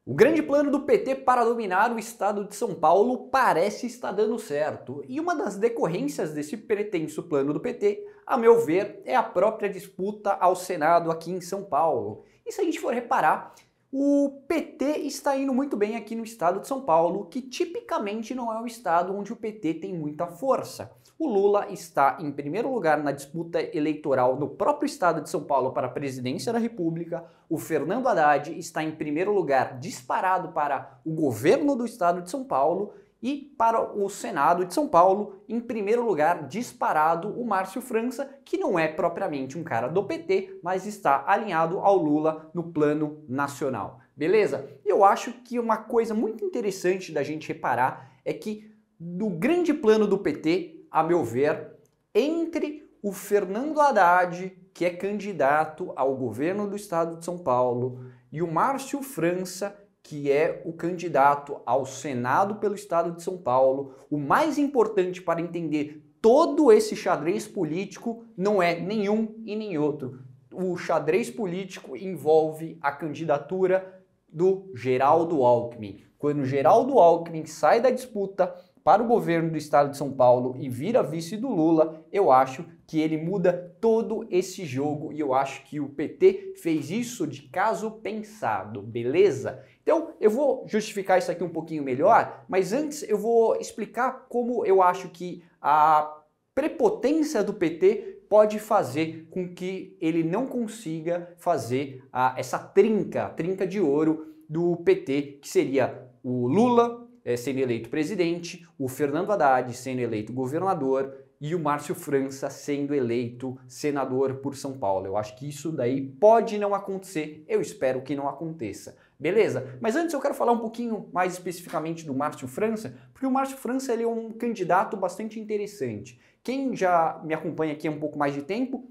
O grande plano do PT para dominar o estado de São Paulo parece estar dando certo. E uma das decorrências desse pretenso plano do PT, a meu ver, é a própria disputa ao Senado aqui em São Paulo. E se a gente for reparar, o PT está indo muito bem aqui no estado de São Paulo, que tipicamente não é um estado onde o PT tem muita força. O Lula está em primeiro lugar na disputa eleitoral no próprio estado de São Paulo para a presidência da República. O Fernando Haddad está em primeiro lugar disparado para o governo do estado de São Paulo. E para o Senado de São Paulo, em primeiro lugar, disparado o Márcio França, que não é propriamente um cara do PT, mas está alinhado ao Lula no plano nacional. Beleza? Eu acho que uma coisa muito interessante da gente reparar é que do grande plano do PT, a meu ver, entre o Fernando Haddad, que é candidato ao governo do estado de São Paulo, e o Márcio França, que é o candidato ao Senado pelo estado de São Paulo, o mais importante para entender todo esse xadrez político não é nenhum e nem outro. O xadrez político envolve a candidatura do Geraldo Alckmin. Quando o Geraldo Alckmin sai da disputa para o governo do estado de São Paulo e vira vice do Lula, eu acho que ele muda todo esse jogo e eu acho que o PT fez isso de caso pensado, beleza? Então eu vou justificar isso aqui um pouquinho melhor, mas antes eu vou explicar como eu acho que a prepotência do PT pode fazer com que ele não consiga fazer essa trinca de ouro do PT, que seria o Lula sendo eleito presidente, o Fernando Haddad sendo eleito governador e o Márcio França sendo eleito senador por São Paulo. Eu acho que isso daí pode não acontecer, eu espero que não aconteça. Beleza? Mas antes eu quero falar um pouquinho mais especificamente do Márcio França, porque o Márcio França ele é um candidato bastante interessante. Quem já me acompanha aqui há um pouco mais de tempo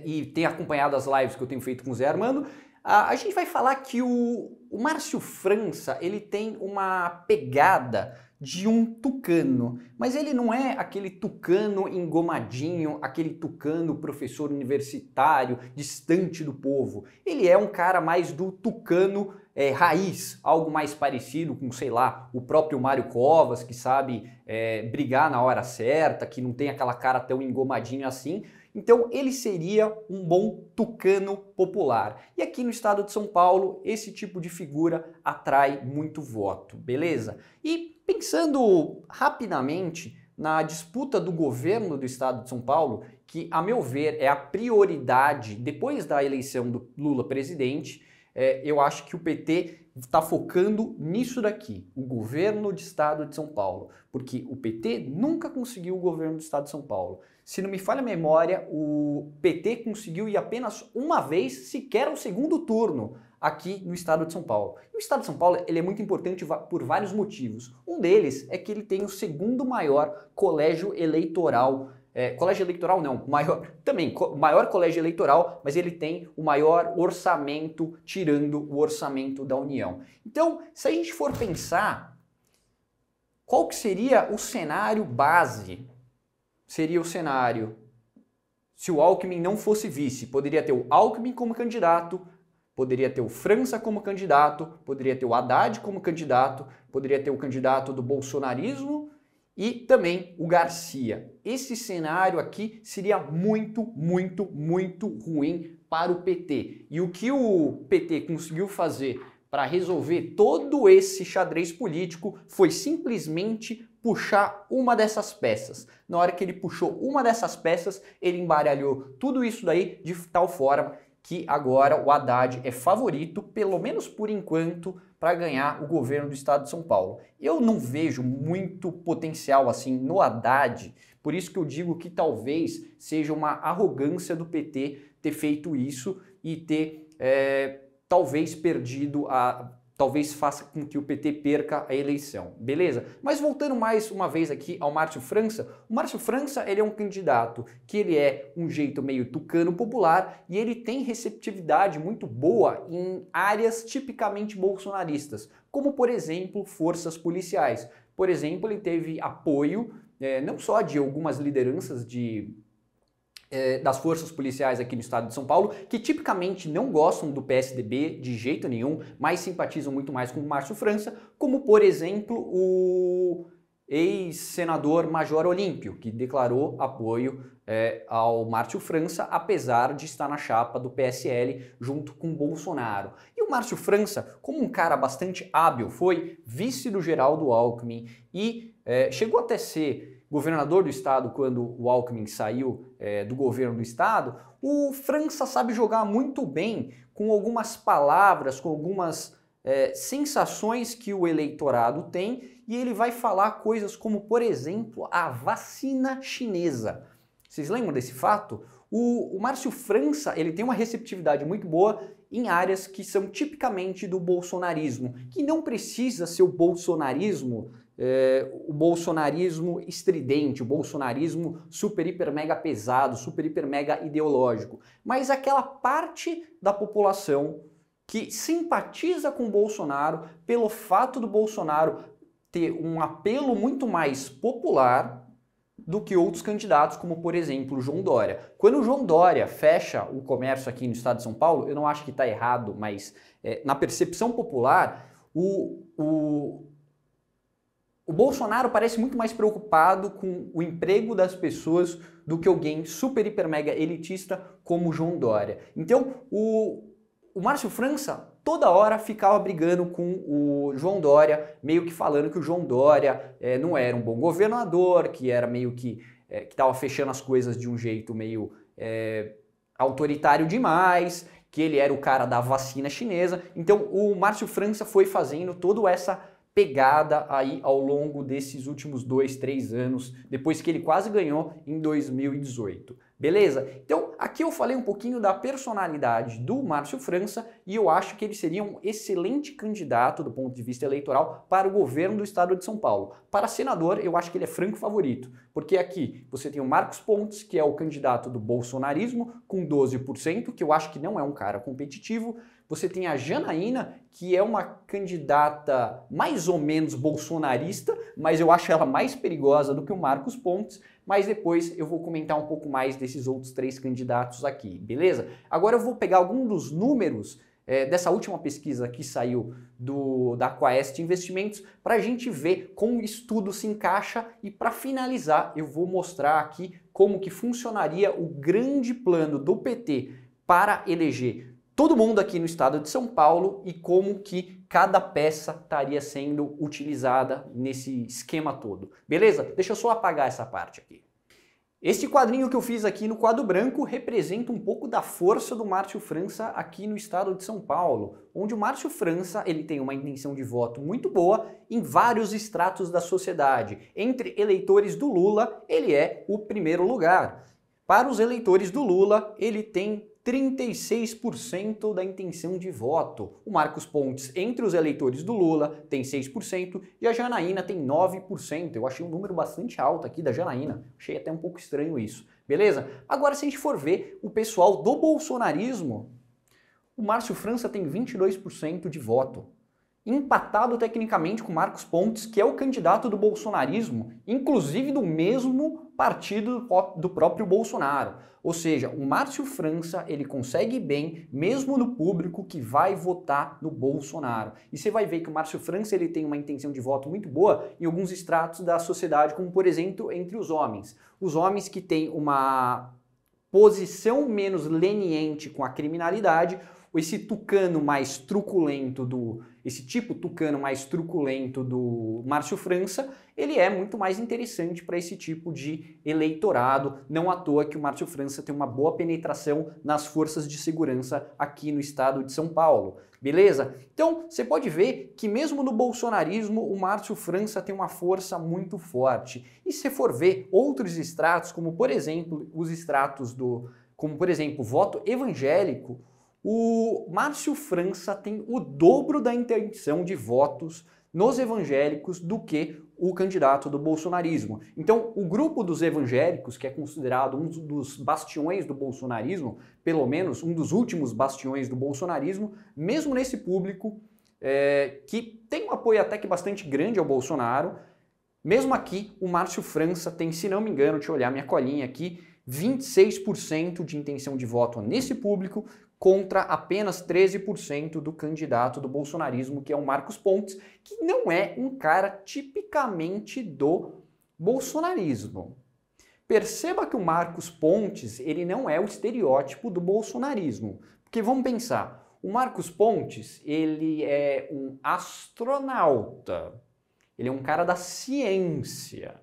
e tem acompanhado as lives que eu tenho feito com o Zé Armando, a gente vai falar que o Márcio França ele tem uma pegada de um tucano, mas ele não é aquele tucano engomadinho, aquele tucano professor universitário, distante do povo. Ele é um cara mais do tucano raiz, algo mais parecido com, sei lá, o próprio Mário Covas, que sabe brigar na hora certa, que não tem aquela cara tão engomadinho assim. Então ele seria um bom tucano popular. E aqui no estado de São Paulo, esse tipo de figura atrai muito voto, beleza? E pensando rapidamente na disputa do governo do estado de São Paulo, que a meu ver é a prioridade depois da eleição do Lula presidente, eu acho que o PT está focando nisso daqui, o governo do estado de São Paulo, porque o PT nunca conseguiu o governo do estado de São Paulo. Se não me falha a memória, o PT conseguiu ir apenas uma vez, sequer ao segundo turno, aqui no estado de São Paulo. E o estado de São Paulo ele é muito importante por vários motivos. Um deles é que ele tem o segundo maior colégio eleitoral. Colégio eleitoral não, maior colégio eleitoral, mas ele tem o maior orçamento, tirando o orçamento da União. Então, se a gente for pensar, qual que seria o cenário base? Seria o cenário, se o Alckmin não fosse vice, poderia ter o Alckmin como candidato, poderia ter o França como candidato, poderia ter o Haddad como candidato, poderia ter o candidato do bolsonarismo e também o Garcia. Esse cenário aqui seria muito, muito, muito ruim para o PT. E o que o PT conseguiu fazer para resolver todo esse xadrez político foi simplesmente puxar uma dessas peças. Na hora que ele puxou uma dessas peças, ele embaralhou tudo isso daí de tal forma que agora o Haddad é favorito, pelo menos por enquanto, para ganhar o governo do estado de São Paulo. Eu não vejo muito potencial assim no Haddad, por isso que eu digo que talvez seja uma arrogância do PT ter feito isso e ter talvez perdido talvez faça com que o PT perca a eleição, beleza? Mas voltando mais uma vez aqui ao Márcio França, o Márcio França ele é um candidato que ele é um jeito meio tucano popular e ele tem receptividade muito boa em áreas tipicamente bolsonaristas, como por exemplo forças policiais. Por exemplo, ele teve apoio não só de algumas lideranças de das forças policiais aqui no estado de São Paulo, que tipicamente não gostam do PSDB de jeito nenhum, mas simpatizam muito mais com o Márcio França, como por exemplo o ex-senador Major Olímpio, que declarou apoio ao Márcio França, apesar de estar na chapa do PSL junto com Bolsonaro. E o Márcio França, como um cara bastante hábil, foi vice do Geraldo Alckmin e chegou até ser governador do estado quando o Alckmin saiu do governo do estado. O França sabe jogar muito bem com algumas palavras, com algumas sensações que o eleitorado tem, e ele vai falar coisas como, por exemplo, a vacina chinesa. Vocês lembram desse fato? O Márcio França, ele tem uma receptividade muito boa em áreas que são tipicamente do bolsonarismo, que não precisa ser o bolsonarismo estridente, o bolsonarismo super, hiper, mega pesado, super, hiper, mega ideológico, mas aquela parte da população que simpatiza com o Bolsonaro pelo fato do Bolsonaro ter um apelo muito mais popular do que outros candidatos, como por exemplo o João Dória. Quando o João Dória fecha o comércio aqui no estado de São Paulo, eu não acho que está errado, mas na percepção popular, o Bolsonaro parece muito mais preocupado com o emprego das pessoas do que alguém super, hiper, mega elitista como o João Dória. Então, o Márcio França toda hora ficava brigando com o João Dória, meio que falando que o João Dória não era um bom governador, que era meio que estava fechando as coisas de um jeito meio autoritário demais, que ele era o cara da vacina chinesa. Então, o Márcio França foi fazendo toda essa pegada aí ao longo desses últimos 2, 3 anos, depois que ele quase ganhou em 2018. Beleza? Então, aqui eu falei um pouquinho da personalidade do Márcio França e eu acho que ele seria um excelente candidato do ponto de vista eleitoral para o governo do estado de São Paulo. Para senador, eu acho que ele é franco favorito, porque aqui você tem o Marcos Pontes, que é o candidato do bolsonarismo, com 12%, que eu acho que não é um cara competitivo. Você tem a Janaína, que é uma candidata mais ou menos bolsonarista, mas eu acho ela mais perigosa do que o Marcos Pontes, mas depois eu vou comentar um pouco mais desses outros 3 candidatos aqui, beleza? Agora eu vou pegar algum dos números dessa última pesquisa que saiu da Quaest Investimentos para a gente ver como isso tudo se encaixa e para finalizar eu vou mostrar aqui como que funcionaria o grande plano do PT para eleger todo mundo aqui no estado de São Paulo e como que cada peça estaria sendo utilizada nesse esquema todo. Beleza? Deixa eu só apagar essa parte aqui. Este quadrinho que eu fiz aqui no quadro branco representa um pouco da força do Márcio França aqui no estado de São Paulo, onde o Márcio França ele tem uma intenção de voto muito boa em vários estratos da sociedade. Entre eleitores do Lula, ele é o primeiro lugar. Para os eleitores do Lula, ele tem 36% da intenção de voto. O Marcos Pontes, entre os eleitores do Lula, tem 6% e a Janaína tem 9%. Eu achei um número bastante alto aqui da Janaína. Achei até um pouco estranho isso. Beleza? Agora, se a gente for ver o pessoal do bolsonarismo, o Márcio França tem 22% de voto. Empatado tecnicamente com Marcos Pontes, que é o candidato do bolsonarismo, inclusive do mesmo partido do próprio Bolsonaro. Ou seja, o Márcio França, ele consegue bem, mesmo no público que vai votar no Bolsonaro. E você vai ver que o Márcio França ele tem uma intenção de voto muito boa em alguns estratos da sociedade, como por exemplo, entre os homens. Os homens que têm uma posição menos leniente com a criminalidade, esse tucano mais truculento esse tipo tucano mais truculento do Márcio França, ele é muito mais interessante para esse tipo de eleitorado, não à toa que o Márcio França tem uma boa penetração nas forças de segurança aqui no estado de São Paulo, beleza? Então, você pode ver que mesmo no bolsonarismo, o Márcio França tem uma força muito forte. E se for ver outros estratos, como por exemplo, os estratos como por exemplo, voto evangélico, o Márcio França tem o dobro da intenção de votos nos evangélicos do que o candidato do bolsonarismo. Então, o grupo dos evangélicos, que é considerado um dos bastiões do bolsonarismo, pelo menos um dos últimos bastiões do bolsonarismo, mesmo nesse público que tem um apoio até que bastante grande ao Bolsonaro, mesmo aqui o Márcio França tem, se não me engano, deixa eu olhar minha colinha aqui, 26% de intenção de voto nesse público contra apenas 13% do candidato do bolsonarismo, que é o Marcos Pontes, que não é um cara tipicamente do bolsonarismo. Perceba que o Marcos Pontes, ele não é o estereótipo do bolsonarismo. Porque vamos pensar, o Marcos Pontes, ele é um astronauta, ele é um cara da ciência.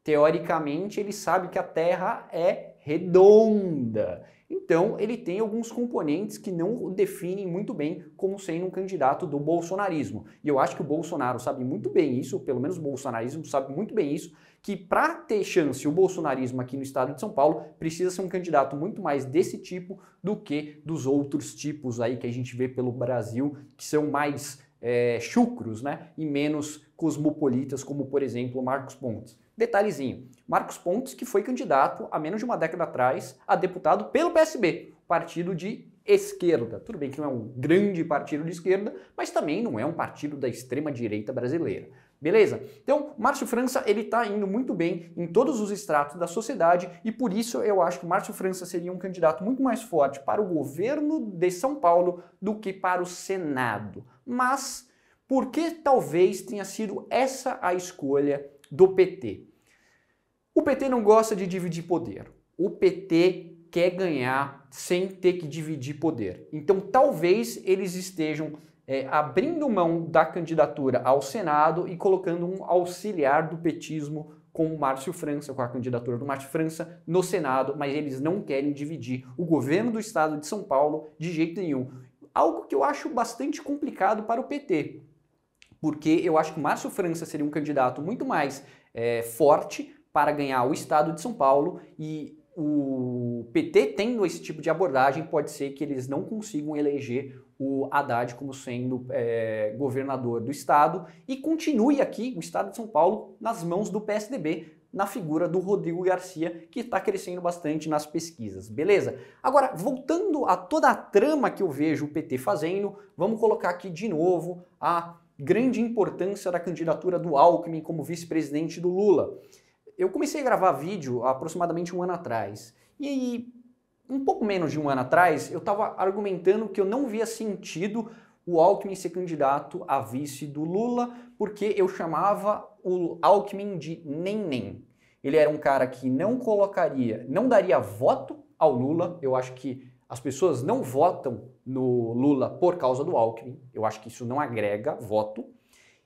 Teoricamente, ele sabe que a Terra é redonda. Então, ele tem alguns componentes que não o definem muito bem como sendo um candidato do bolsonarismo. E eu acho que o Bolsonaro sabe muito bem isso, pelo menos o bolsonarismo sabe muito bem isso, que para ter chance o bolsonarismo aqui no estado de São Paulo precisa ser um candidato muito mais desse tipo do que dos outros tipos aí que a gente vê pelo Brasil, que são mais chucros, né? E menos cosmopolitas, como por exemplo o Marcos Pontes. Detalhezinho, Marcos Pontes que foi candidato há menos de uma década atrás a deputado pelo PSB, partido de esquerda. Tudo bem que não é um grande partido de esquerda, mas também não é um partido da extrema-direita brasileira. Beleza? Então, Márcio França, ele tá indo muito bem em todos os estratos da sociedade e por isso eu acho que o Márcio França seria um candidato muito mais forte para o governo de São Paulo do que para o Senado. Mas, por que talvez tenha sido essa a escolha do PT? O PT não gosta de dividir poder. O PT quer ganhar sem ter que dividir poder. Então, talvez eles estejam abrindo mão da candidatura ao Senado e colocando um auxiliar do petismo com o Márcio França, com a candidatura do Márcio França no Senado, mas eles não querem dividir o governo do estado de São Paulo de jeito nenhum. Algo que eu acho bastante complicado para o PT, porque eu acho que o Márcio França seria um candidato muito mais forte para ganhar o estado de São Paulo e o PT tendo esse tipo de abordagem pode ser que eles não consigam eleger o Haddad como sendo governador do estado e continue aqui o estado de São Paulo nas mãos do PSDB, na figura do Rodrigo Garcia, que está crescendo bastante nas pesquisas, beleza? Agora, voltando a toda a trama que eu vejo o PT fazendo, vamos colocar aqui de novo a grande importância da candidatura do Alckmin como vice-presidente do Lula. Eu comecei a gravar vídeo há aproximadamente um ano atrás, e aí, um pouco menos de um ano atrás, eu estava argumentando que eu não via sentido o Alckmin ser candidato a vice do Lula, porque eu chamava o Alckmin de neném. Ele era um cara que não daria voto ao Lula. Eu acho que as pessoas não votam no Lula por causa do Alckmin. Eu acho que isso não agrega voto.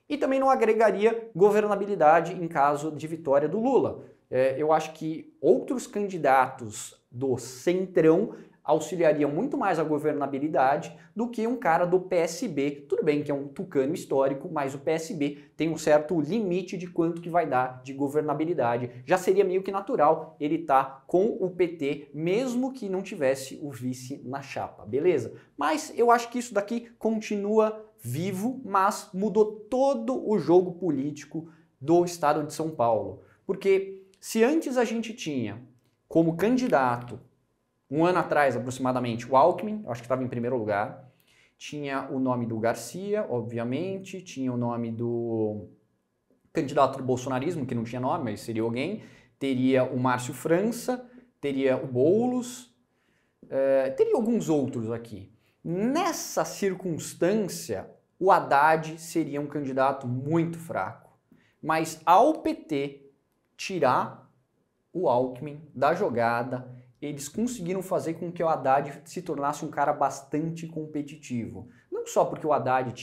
E também não agregaria governabilidade em caso de vitória do Lula. Eu acho que outros candidatos do Centrão auxiliariam muito mais a governabilidade do que um cara do PSB. Tudo bem que é um tucano histórico, mas o PSB tem um certo limite de quanto que vai dar de governabilidade. Já seria meio que natural ele estar com o PT, mesmo que não tivesse o vice na chapa, beleza? Mas eu acho que isso daqui continua vivo, mas mudou todo o jogo político do estado de São Paulo. Porque se antes a gente tinha como candidato, um ano atrás aproximadamente, o Alckmin, eu acho que estava em primeiro lugar, tinha o nome do Garcia, obviamente, tinha o nome do candidato do bolsonarismo, que não tinha nome, mas seria alguém, teria o Márcio França, teria o Boulos, teria alguns outros aqui. Nessa circunstância, o Haddad seria um candidato muito fraco. Mas ao PT tirar o Alckmin da jogada, eles conseguiram fazer com que o Haddad se tornasse um cara bastante competitivo. Não só porque o Haddad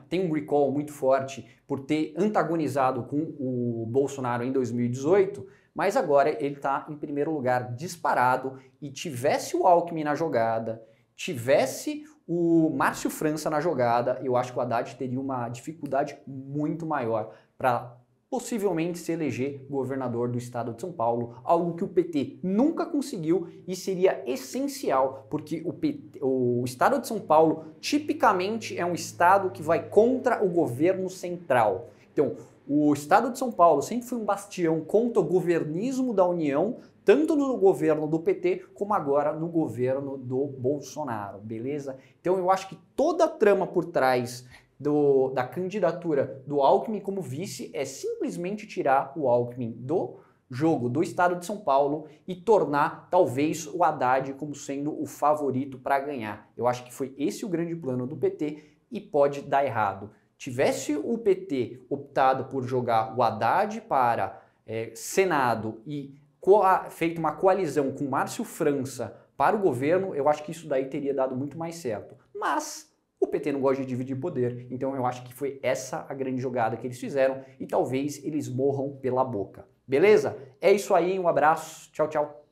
tem um recall muito forte por ter antagonizado com o Bolsonaro em 2018, mas agora ele está em primeiro lugar disparado e tivesse o Alckmin na jogada, tivesse o Márcio França na jogada, eu acho que o Haddad teria uma dificuldade muito maior para possivelmente se eleger governador do estado de São Paulo, algo que o PT nunca conseguiu e seria essencial, porque o estado de São Paulo tipicamente é um estado que vai contra o governo central. Então, o estado de São Paulo sempre foi um bastião contra o governismo da União, tanto no governo do PT como agora no governo do Bolsonaro, beleza? Então eu acho que toda a trama por trás da candidatura do Alckmin como vice é simplesmente tirar o Alckmin do jogo do estado de São Paulo e tornar talvez o Haddad como sendo o favorito para ganhar. Eu acho que foi esse o grande plano do PT e pode dar errado. Tivesse o PT optado por jogar o Haddad para Senado e feito uma coalizão com Márcio França para o governo, eu acho que isso daí teria dado muito mais certo. Mas o PT não gosta de dividir poder, então eu acho que foi essa a grande jogada que eles fizeram e talvez eles morram pela boca. Beleza? É isso aí, um abraço, tchau, tchau.